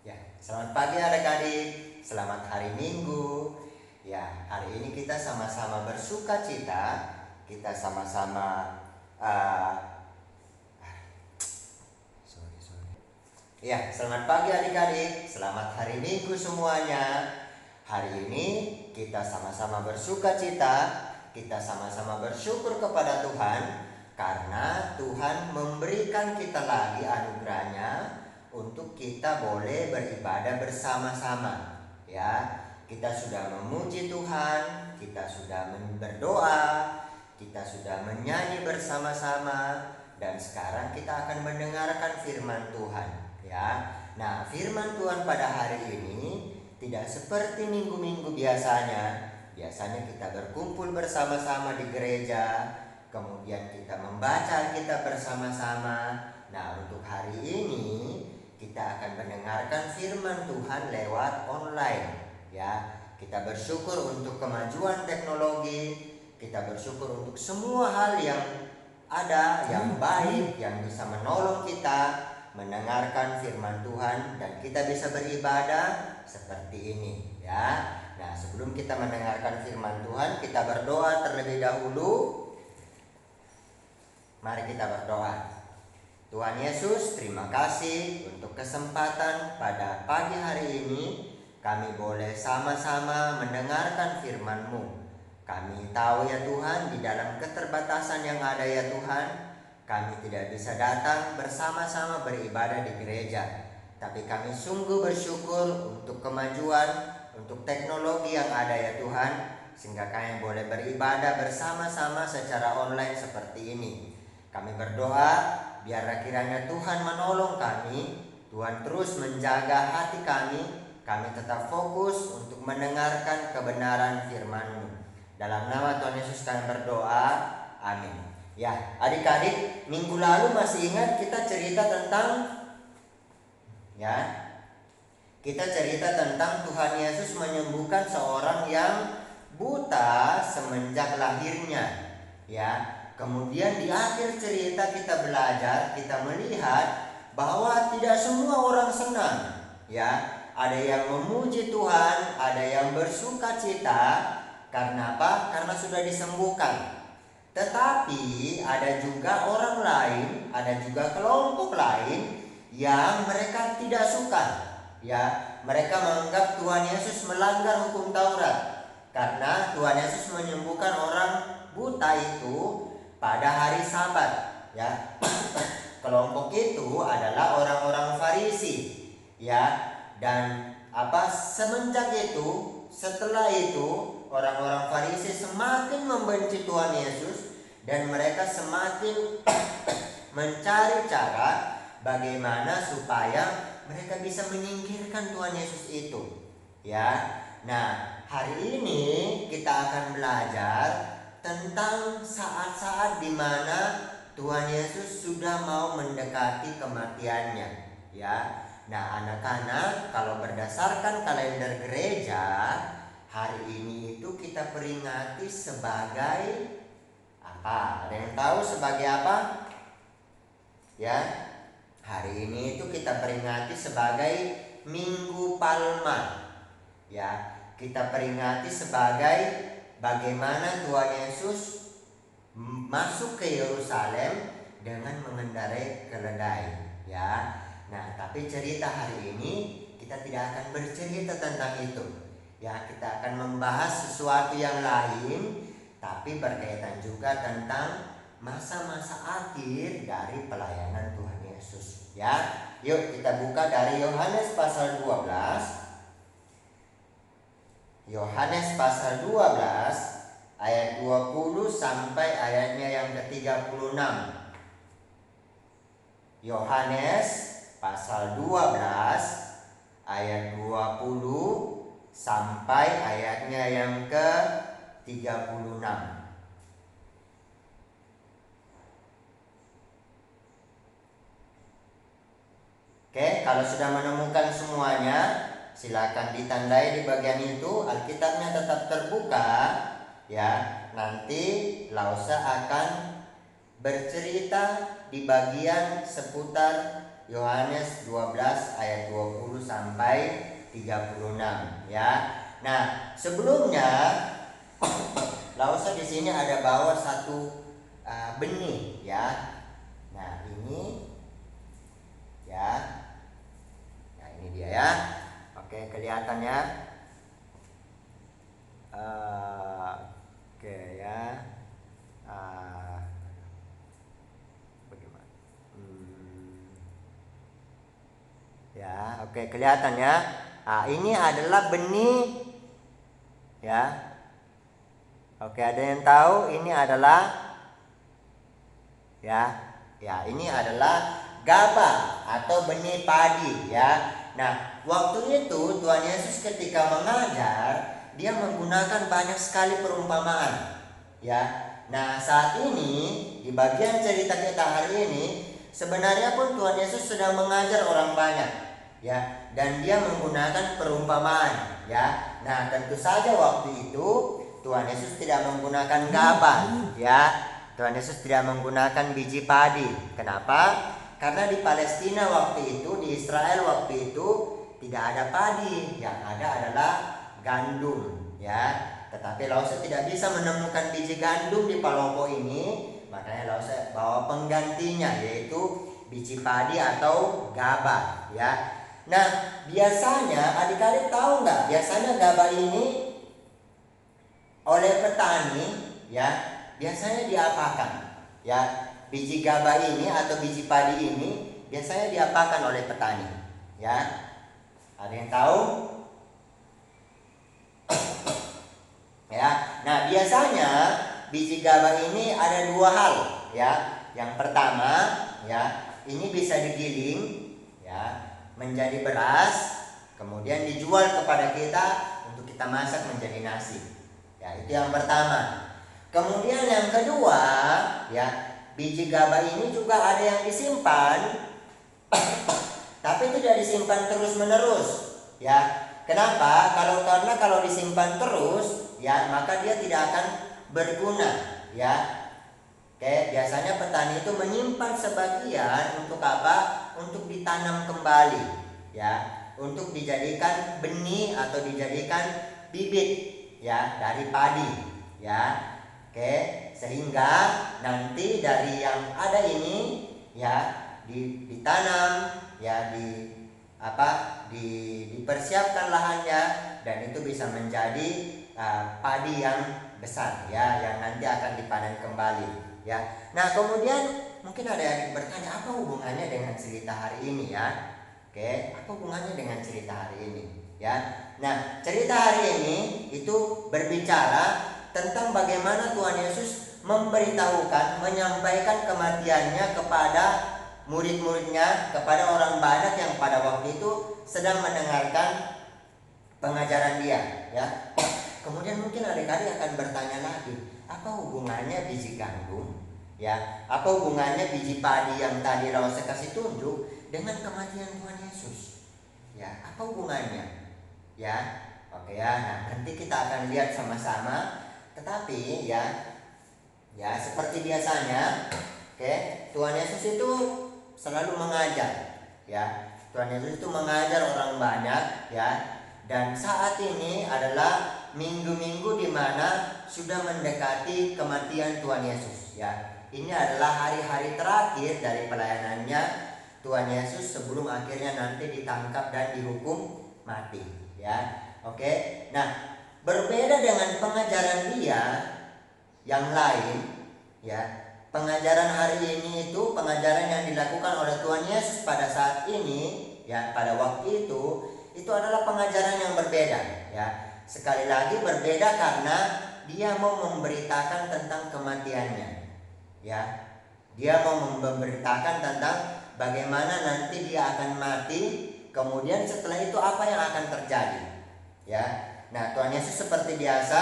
Ya, selamat pagi adik-adik, selamat hari Minggu. Ya, hari ini kita sama-sama bersuka cita, kita sama-sama uh, ya, selamat pagi adik-adik, selamat hari Minggu semuanya. Hari ini kita sama-sama bersuka cita, kita sama-sama bersyukur kepada Tuhan karena Tuhan memberikan kita lagi anugerahnya untuk kita boleh beribadah bersama-sama. Ya, kita sudah memuji Tuhan, kita sudah berdoa, kita sudah menyanyi bersama-sama, dan sekarang kita akan mendengarkan firman Tuhan. Ya, nah firman Tuhan pada hari ini tidak seperti minggu-minggu biasanya. Biasanya kita berkumpul bersama-sama di gereja, kemudian kita membaca Alkitab bersama-sama. Nah, untuk hari ini kita akan mendengarkan firman Tuhan lewat online. Ya, kita bersyukur untuk kemajuan teknologi, kita bersyukur untuk semua hal yang ada, yang baik, yang bisa menolong kita mendengarkan firman Tuhan dan kita bisa beribadah seperti ini, ya. Nah, sebelum kita mendengarkan firman Tuhan, kita berdoa terlebih dahulu. Mari kita berdoa. Tuhan Yesus, terima kasih untuk kesempatan pada pagi hari ini kami boleh sama-sama mendengarkan firman-Mu. Kami tahu ya Tuhan, di dalam keterbatasan yang ada ya Tuhan, kami tidak bisa datang bersama-sama beribadah di gereja. Tapi kami sungguh bersyukur untuk kemajuan, untuk teknologi yang ada ya Tuhan, sehingga kami boleh beribadah bersama-sama secara online seperti ini. Kami berdoa, biarlah kiranya Tuhan menolong kami, Tuhan terus menjaga hati kami tetap fokus untuk mendengarkan kebenaran firman-Mu. Dalam nama Tuhan Yesus kami berdoa, amin. Ya, adik-adik, minggu lalu masih ingat kita cerita tentang Tuhan Yesus menyembuhkan seorang yang buta semenjak lahirnya. Ya, kemudian di akhir cerita kita belajar, kita melihat bahwa tidak semua orang senang. Ya, ada yang memuji Tuhan, ada yang bersuka cita. Karena apa? Karena sudah disembuhkan. Tetapi ada juga orang lain, ada juga kelompok lain yang mereka tidak suka. Ya, mereka menganggap Tuhan Yesus melanggar hukum Taurat karena Tuhan Yesus menyembuhkan orang buta itu pada hari Sabat. Ya, kelompok itu adalah orang-orang Farisi. Ya, dan setelah itu orang-orang Farisi semakin membenci Tuhan Yesus dan mereka semakin mencari cara bagaimana supaya mereka bisa menyingkirkan Tuhan Yesus itu. Ya. Nah, hari ini kita akan belajar tentang saat-saat di mana Tuhan Yesus sudah mau mendekati kematiannya. Ya. Nah, anak-anak, kalau berdasarkan kalender gereja, hari ini itu kita peringati sebagai apa? Ada yang tahu sebagai apa? Ya, hari ini itu kita peringati sebagai Minggu Palma. Ya, kita peringati sebagai bagaimana Tuhan Yesus masuk ke Yerusalem dengan mengendarai keledai. Ya, nah tapi cerita hari ini kita tidak akan bercerita tentang itu. Ya, kita akan membahas sesuatu yang lain, tapi berkaitan juga tentang masa-masa akhir dari pelayanan Tuhan Yesus. Ya, yuk kita buka dari Yohanes pasal 12. Yohanes pasal 12 ayat 20 sampai ayatnya yang ke-36. Yohanes pasal 12 ayat 20 sampai ayatnya yang ke-36. Oke, kalau sudah menemukan semuanya, silakan ditandai di bagian itu. Alkitabnya tetap terbuka. Ya, nanti Lausa akan bercerita di bagian seputar Yohanes 12 ayat 20 sampai 36 ya. Nah, sebelumnya Lause di sini ada bawa satu benih ya. Nah, ini ya. Nah, ini dia ya. Oke, kelihatan ya. Oke ya. Bagaimana? Ya, oke, kelihatan ya. Ini adalah benih ya. Oke, ada yang tahu ini adalah ya. Ya, ini adalah gabah atau benih padi ya. Nah, waktu itu Tuhan Yesus ketika mengajar, dia menggunakan banyak sekali perumpamaan ya. Nah, saat ini di bagian cerita kita hari ini sebenarnya pun Tuhan Yesus sedang mengajar orang banyak ya, dan dia menggunakan perumpamaan ya. Nah, tentu saja waktu itu Tuhan Yesus tidak menggunakan gabah ya. Tuhan Yesus tidak menggunakan biji padi. Kenapa? Karena di Palestina waktu itu, di Israel waktu itu tidak ada padi, yang ada adalah gandum ya. Tetapi Lause tidak bisa menemukan biji gandum di Palopo ini, makanya Lause bawa penggantinya, yaitu biji padi atau gabah ya. Nah, biasanya adik-adik tahu nggak? Biasanya gabah ini oleh petani ya, biasanya diapakan ya? Biji gabah ini atau biji padi ini biasanya diapakan oleh petani ya? Ada yang tahu? Ya. Nah, biasanya biji gabah ini ada dua hal ya. Yang pertama ya, ini bisa digiling ya menjadi beras, kemudian dijual kepada kita untuk kita masak menjadi nasi. Ya, itu yang pertama. Kemudian yang kedua, ya, biji gabah ini juga ada yang disimpan, tapi tidak disimpan terus-menerus, ya. Kenapa? Karena kalau disimpan terus, ya, maka dia tidak akan berguna, ya. Oke, biasanya petani itu menyimpan sebagian untuk apa? Untuk ditanam kembali, ya, untuk dijadikan benih atau dijadikan bibit ya dari padi ya. Oke, sehingga nanti dari yang ada ini ya ditanam ya, dipersiapkan lahannya, dan itu bisa menjadi padi yang besar ya, yang nanti akan dipanen kembali ya. Nah, kemudian mungkin ada yang bertanya, apa hubungannya dengan cerita hari ini ya? Oke, apa hubungannya dengan cerita hari ini ya? Nah, cerita hari ini itu berbicara tentang bagaimana Tuhan Yesus memberitahukan, menyampaikan kematiannya kepada murid-muridnya, kepada orang banyak yang pada waktu itu sedang mendengarkan pengajaran dia ya. Kemudian mungkin adik-adik akan bertanya lagi, apa hubungannya biji gandum ya? Apa hubungannya biji padi yang tadi Lause kasih tunjuk dengan kematian Tuhan Yesus? Ya, apa hubungannya? Ya, oke ya. Nah, nanti kita akan lihat sama-sama. Tetapi ya seperti biasanya, oke, Tuhan Yesus itu selalu mengajar. Ya, Tuhan Yesus itu mengajar orang banyak ya. Dan saat ini adalah minggu-minggu di mana sudah mendekati kematian Tuhan Yesus. Ya, ini adalah hari-hari terakhir dari pelayanannya Tuhan Yesus sebelum akhirnya nanti ditangkap dan dihukum mati. Ya, oke. Nah, berbeda dengan pengajaran dia yang lain, ya. Pengajaran hari ini itu pengajaran yang dilakukan oleh Tuhan Yesus pada saat ini, ya, pada waktu itu adalah pengajaran yang berbeda, ya. Sekali lagi berbeda karena dia mau memberitakan tentang kematiannya, ya. Dia mau memberitakan tentang bagaimana nanti dia akan mati. Kemudian setelah itu apa yang akan terjadi? Ya. Nah, Tuhan Yesus seperti biasa,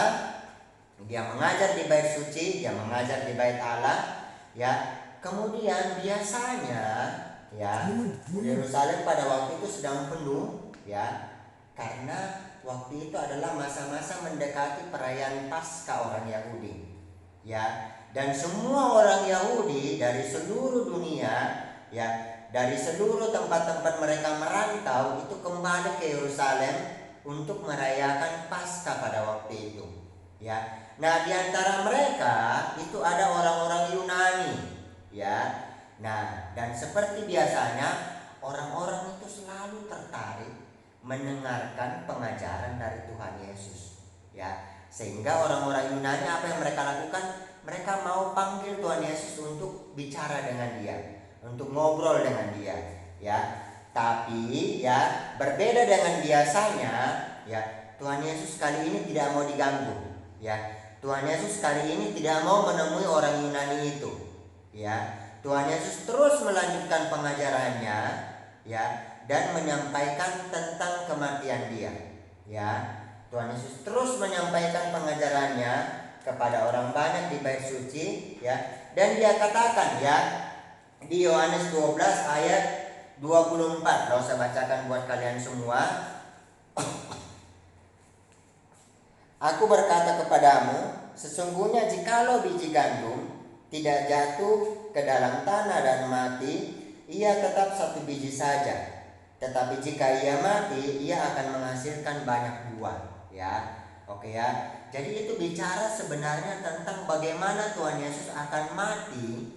dia mengajar di bait suci, dia mengajar di bait Allah, ya. Kemudian biasanya ya Yerusalem pada waktu itu sedang penuh, ya. Karena waktu itu adalah masa-masa mendekati perayaan Paskah orang Yahudi. Ya, dan semua orang Yahudi dari seluruh dunia ya dari seluruh tempat-tempat mereka merantau itu kembali ke Yerusalem untuk merayakan Paskah pada waktu itu. Ya, nah di antara mereka itu ada orang-orang Yunani. Ya, nah dan seperti biasanya orang-orang itu selalu tertarik mendengarkan pengajaran dari Tuhan Yesus. Ya, sehingga orang-orang Yunani apa yang mereka lakukan? Mereka mau panggil Tuhan Yesus untuk bicara dengan dia, untuk ngobrol dengan dia, ya. Tapi ya berbeda dengan biasanya, ya Tuhan Yesus kali ini tidak mau diganggu, ya. Tuhan Yesus kali ini tidak mau menemui orang Yunani itu, ya. Tuhan Yesus terus melanjutkan pengajarannya, ya, dan menyampaikan tentang kematian dia, ya. Tuhan Yesus terus menyampaikan pengajarannya kepada orang banyak di bait suci, ya. Dan dia katakan, ya, di Yohanes 12 ayat 24. Lalu saya bacakan buat kalian semua. Aku berkata kepadamu, sesungguhnya jikalau biji gandum tidak jatuh ke dalam tanah dan mati, ia tetap satu biji saja. Tetapi jika ia mati, ia akan menghasilkan banyak buah, ya. Oke ya. Jadi itu bicara sebenarnya tentang bagaimana Tuhan Yesus akan mati,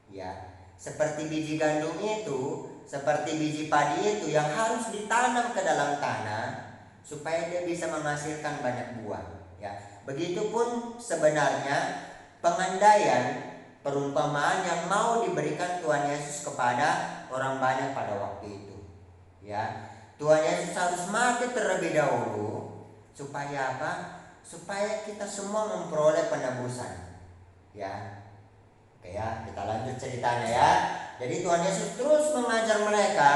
ya. Seperti biji gandum itu, seperti biji padi itu yang harus ditanam ke dalam tanah supaya dia bisa menghasilkan banyak buah, ya. Begitupun sebenarnya pengandaian, perumpamaan yang mau diberikan Tuhan Yesus kepada orang banyak pada waktu itu, ya. Tuhan Yesus harus mati terlebih dahulu supaya apa? Supaya kita semua memperoleh penebusan, ya. Oke ya, kita lanjut ceritanya ya. Jadi Tuhan Yesus terus mengajar mereka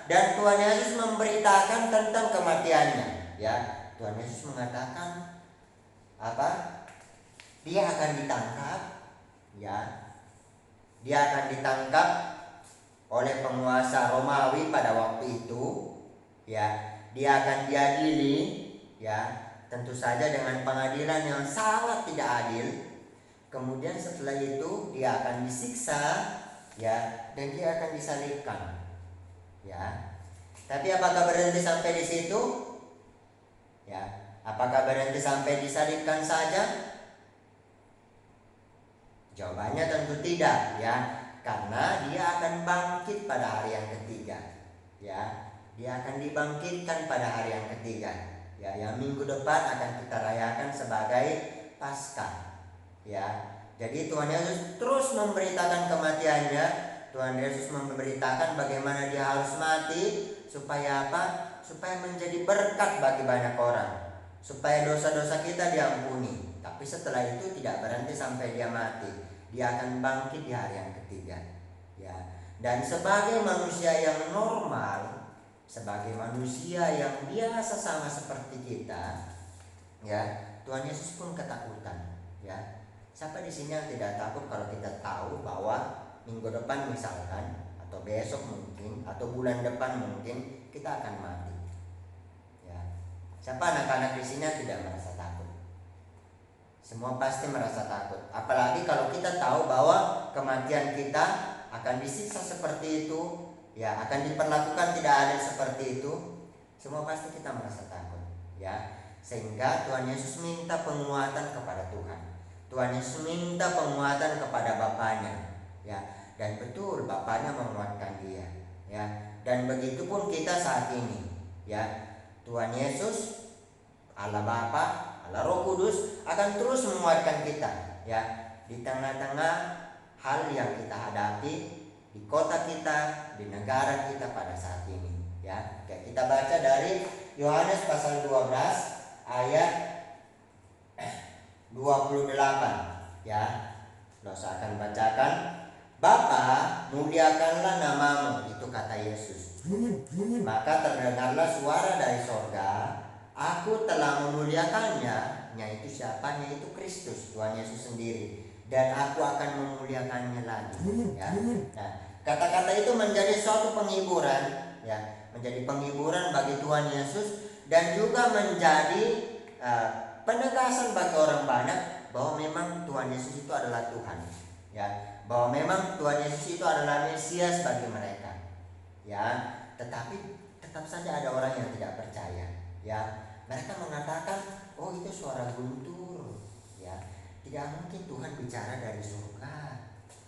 dan Tuhan Yesus memberitakan tentang kematiannya, ya. Tuhan Yesus mengatakan apa? Dia akan ditangkap, ya. Dia akan ditangkap oleh penguasa Romawi pada waktu itu, ya. Dia akan diadili, ya. Tentu saja dengan pengadilan yang sangat tidak adil. Kemudian setelah itu dia akan disiksa, ya, dan dia akan disalibkan, ya. Tapi apakah berhenti sampai di situ? Ya, apakah berhenti sampai disalibkan saja? Jawabannya tentu tidak, ya. Karena dia akan bangkit pada hari yang ketiga, ya. Dia akan dibangkitkan pada hari yang ketiga, ya, yang minggu depan akan kita rayakan sebagai Paskah, ya. Jadi Tuhan Yesus terus memberitakan kematiannya. Tuhan Yesus memberitakan bagaimana dia harus mati supaya apa? Supaya menjadi berkat bagi banyak orang, supaya dosa-dosa kita diampuni. Tapi setelah itu tidak berhenti sampai dia mati. Dia akan bangkit di hari yang ketiga, ya. Dan sebagai manusia yang normal, sebagai manusia yang biasa sama seperti kita, ya, Tuhan Yesus pun ketakutan, ya. Siapa di sini yang tidak takut kalau kita tahu bahwa minggu depan misalkan, atau besok mungkin, atau bulan depan mungkin kita akan mati, ya. Siapa anak-anak di sini yang tidak merasa takut? Semua pasti merasa takut. Apalagi kalau kita tahu bahwa kematian kita akan disiksa seperti itu, ya, akan diperlakukan tidak adil seperti itu. Semua pasti kita merasa takut, ya. Sehingga Tuhan Yesus minta penguatan kepada Tuhan. Tuhan Yesus minta penguatan kepada Bapaknya, ya. Dan betul Bapaknya menguatkan dia, ya. Dan begitu pun kita saat ini, ya. Tuhan Yesus, Allah Bapa, Allah Roh Kudus akan terus menguatkan kita, ya, di tengah-tengah hal yang kita hadapi di kota kita, di negara kita pada saat ini, ya. Oke, kita baca dari Yohanes pasal 12 ayat 28, ya. Saya akan bacakan. Bapa, muliakanlah namamu, itu kata Yesus. Maka terdengarlah suara dari sorga, aku telah memuliakannya. Yaitu siapa? Yaitu Kristus, Tuhan Yesus sendiri. Dan aku akan memuliakannya lagi, ya. Nah, kata-kata itu menjadi suatu penghiburan, ya, menjadi penghiburan bagi Tuhan Yesus dan juga menjadi penegasan bagi orang banyak bahwa memang Tuhan Yesus itu adalah Tuhan, ya, bahwa memang Tuhan Yesus itu adalah Mesias bagi mereka, ya. Tetapi tetap saja ada orang yang tidak percaya, ya. Mereka mengatakan, oh itu suara guntur, ya. Tidak mungkin Tuhan bicara dari surga,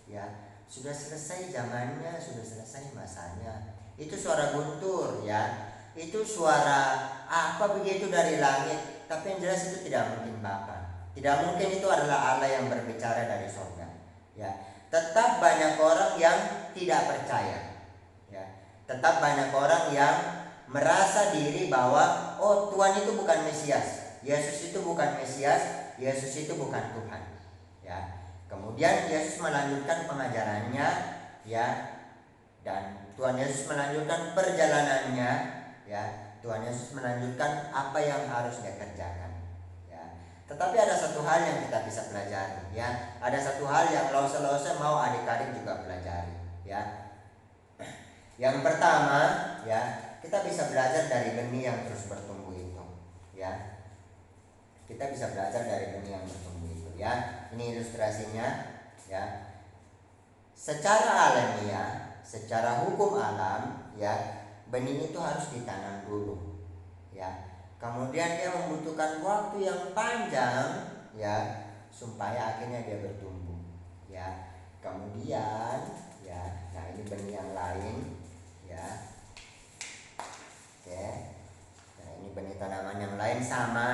ya. Sudah selesai zamannya, sudah selesai masanya. Itu suara guntur, ya. Itu suara apa begitu dari langit. Tapi yang jelas itu tidak mungkin Bapa. Tidak mungkin itu adalah Allah yang berbicara dari surga, ya. Tetap banyak orang yang tidak percaya, ya. Tetap banyak orang yang merasa diri bahwa oh Tuhan itu bukan Mesias, Yesus itu bukan Mesias, Yesus itu bukan Tuhan, ya. Kemudian Yesus melanjutkan pengajarannya, ya, dan Tuhan Yesus melanjutkan perjalanannya, ya. Tuhan Yesus melanjutkan apa yang harus dia kerjakan, ya. Tetapi ada satu hal yang kita bisa pelajari, ya. Ada satu hal yang lause-lause mau adik-adik juga pelajari, ya. Yang pertama, ya, kita bisa belajar dari benih yang terus bertumbuh itu, ya. Kita bisa belajar dari benih yang bertumbuh itu, ya. Ini ilustrasinya, ya. Secara alamiah, secara hukum alam, ya, benih itu harus ditanam dulu, ya. Kemudian dia membutuhkan waktu yang panjang, ya, supaya akhirnya dia bertumbuh, ya. Kemudian, ya, nah ini benih yang lain, ya. Oke. Nah, ini benih tanaman yang lain sama,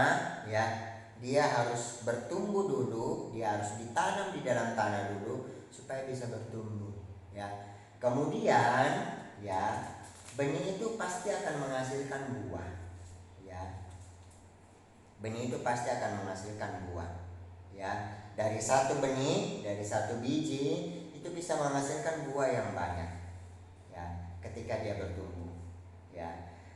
ya. Dia harus bertumbuh dulu, dia harus ditanam di dalam tanah dulu supaya bisa bertumbuh, ya. Kemudian, ya, benih itu pasti akan menghasilkan buah, ya. Benih itu pasti akan menghasilkan buah, ya. Dari satu benih, dari satu biji itu bisa menghasilkan buah yang banyak, ya, ketika dia bertumbuh, ya.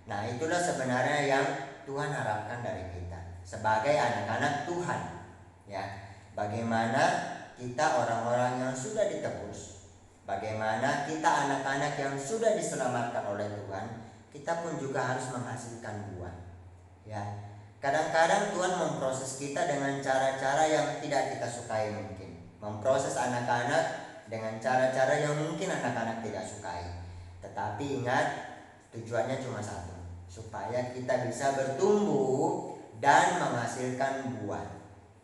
Nah, itulah sebenarnya yang Tuhan harapkan dari kita sebagai anak-anak Tuhan, ya. Bagaimana kita orang-orang yang sudah ditebus, bagaimana kita anak-anak yang sudah diselamatkan oleh Tuhan, kita pun juga harus menghasilkan buah, ya. Kadang-kadang Tuhan memproses kita dengan cara-cara yang tidak kita sukai mungkin. Memproses anak-anak dengan cara-cara yang mungkin anak-anak tidak sukai. Tetapi ingat, tujuannya cuma satu, supaya kita bisa bertumbuh dan menghasilkan buah,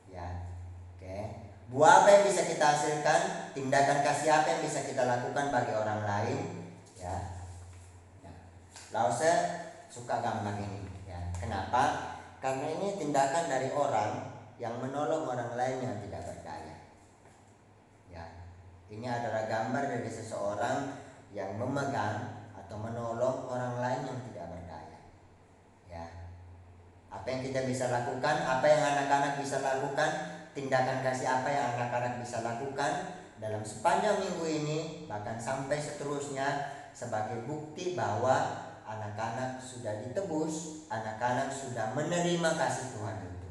ya. Oke. Buah apa yang bisa kita hasilkan? Tindakan kasih apa yang bisa kita lakukan bagi orang lain, ya. Nah, Lause suka gambar ini, ya. Kenapa? Karena ini tindakan dari orang yang menolong orang lain yang tidak berdaya, ya. Ini adalah gambar dari seseorang yang memegang atau menolong orang lain yang tidak berdaya, ya. Apa yang kita bisa lakukan, apa yang anak-anak bisa lakukan, tindakan kasih apa yang anak-anak bisa lakukan dalam sepanjang minggu ini, bahkan sampai seterusnya, sebagai bukti bahwa anak-anak sudah ditebus, anak-anak sudah menerima kasih Tuhan itu,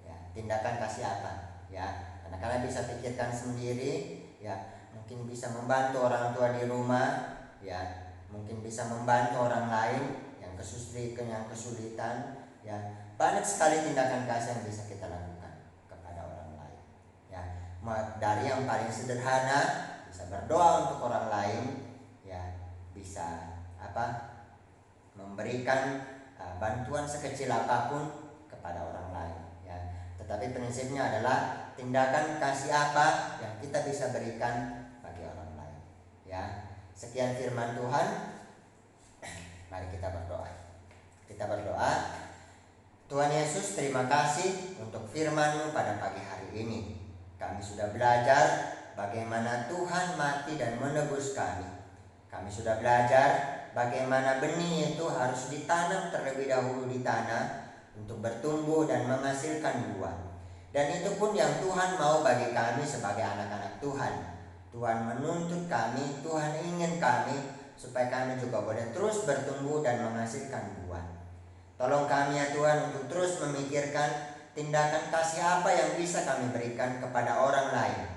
ya. Tindakan kasih apa, ya. Anak-anak bisa pikirkan sendiri, ya. Mungkin bisa membantu orang tua di rumah, ya. Mungkin bisa membantu orang lain yang kesulitan, ya. Banyak sekali tindakan kasih yang bisa kita lakukan kepada orang lain, ya. Dari yang paling sederhana, bisa berdoa untuk orang lain, ya. Bisa memberikan bantuan sekecil apapun kepada orang lain, ya. Tetapi prinsipnya adalah tindakan kasih apa yang kita bisa berikan bagi orang lain, ya. Sekian firman Tuhan. Mari kita berdoa. Kita berdoa. Tuhan Yesus, terima kasih untuk firman-Mu pada pagi hari ini. Kami sudah belajar bagaimana Tuhan mati dan menebus kami. Kami sudah belajar bagaimana benih itu harus ditanam terlebih dahulu di tanah untuk bertumbuh dan menghasilkan buah. Dan itu pun yang Tuhan mau bagi kami sebagai anak-anak Tuhan. Tuhan menuntut kami, Tuhan ingin kami supaya kami juga boleh terus bertumbuh dan menghasilkan buah. Tolong kami ya Tuhan untuk terus memikirkan tindakan kasih apa yang bisa kami berikan kepada orang lain,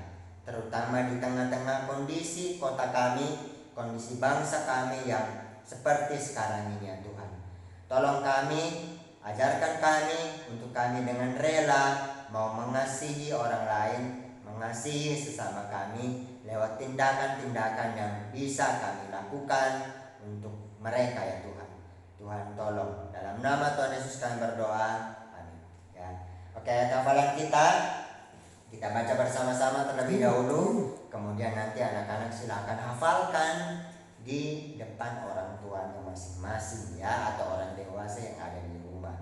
terutama di tengah-tengah kondisi kota kami, kondisi bangsa kami yang seperti sekarang ini ya Tuhan. Tolong kami, ajarkan kami untuk kami dengan rela mau mengasihi orang lain, mengasihi sesama kami lewat tindakan-tindakan yang bisa kami lakukan untuk mereka ya Tuhan. Tuhan tolong. Dalam nama Tuhan Yesus kami berdoa. Amin. Ya. Oke, hafalan kita baca bersama-sama terlebih dahulu. Kemudian nanti anak-anak silakan hafalkan di depan orang tuanya masing-masing ya, atau orang dewasa yang ada di rumah.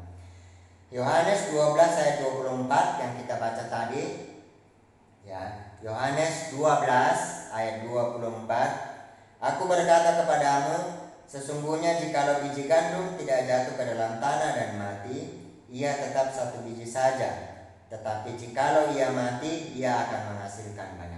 Yohanes 12 ayat 24 yang kita baca tadi ya. Yohanes 12 ayat 24. Aku berkata kepadamu, sesungguhnya jikalau biji gandum tidak jatuh ke dalam tanah dan mati, ia tetap satu biji saja. Tetapi jikalau ia mati, ia akan menghasilkan banyak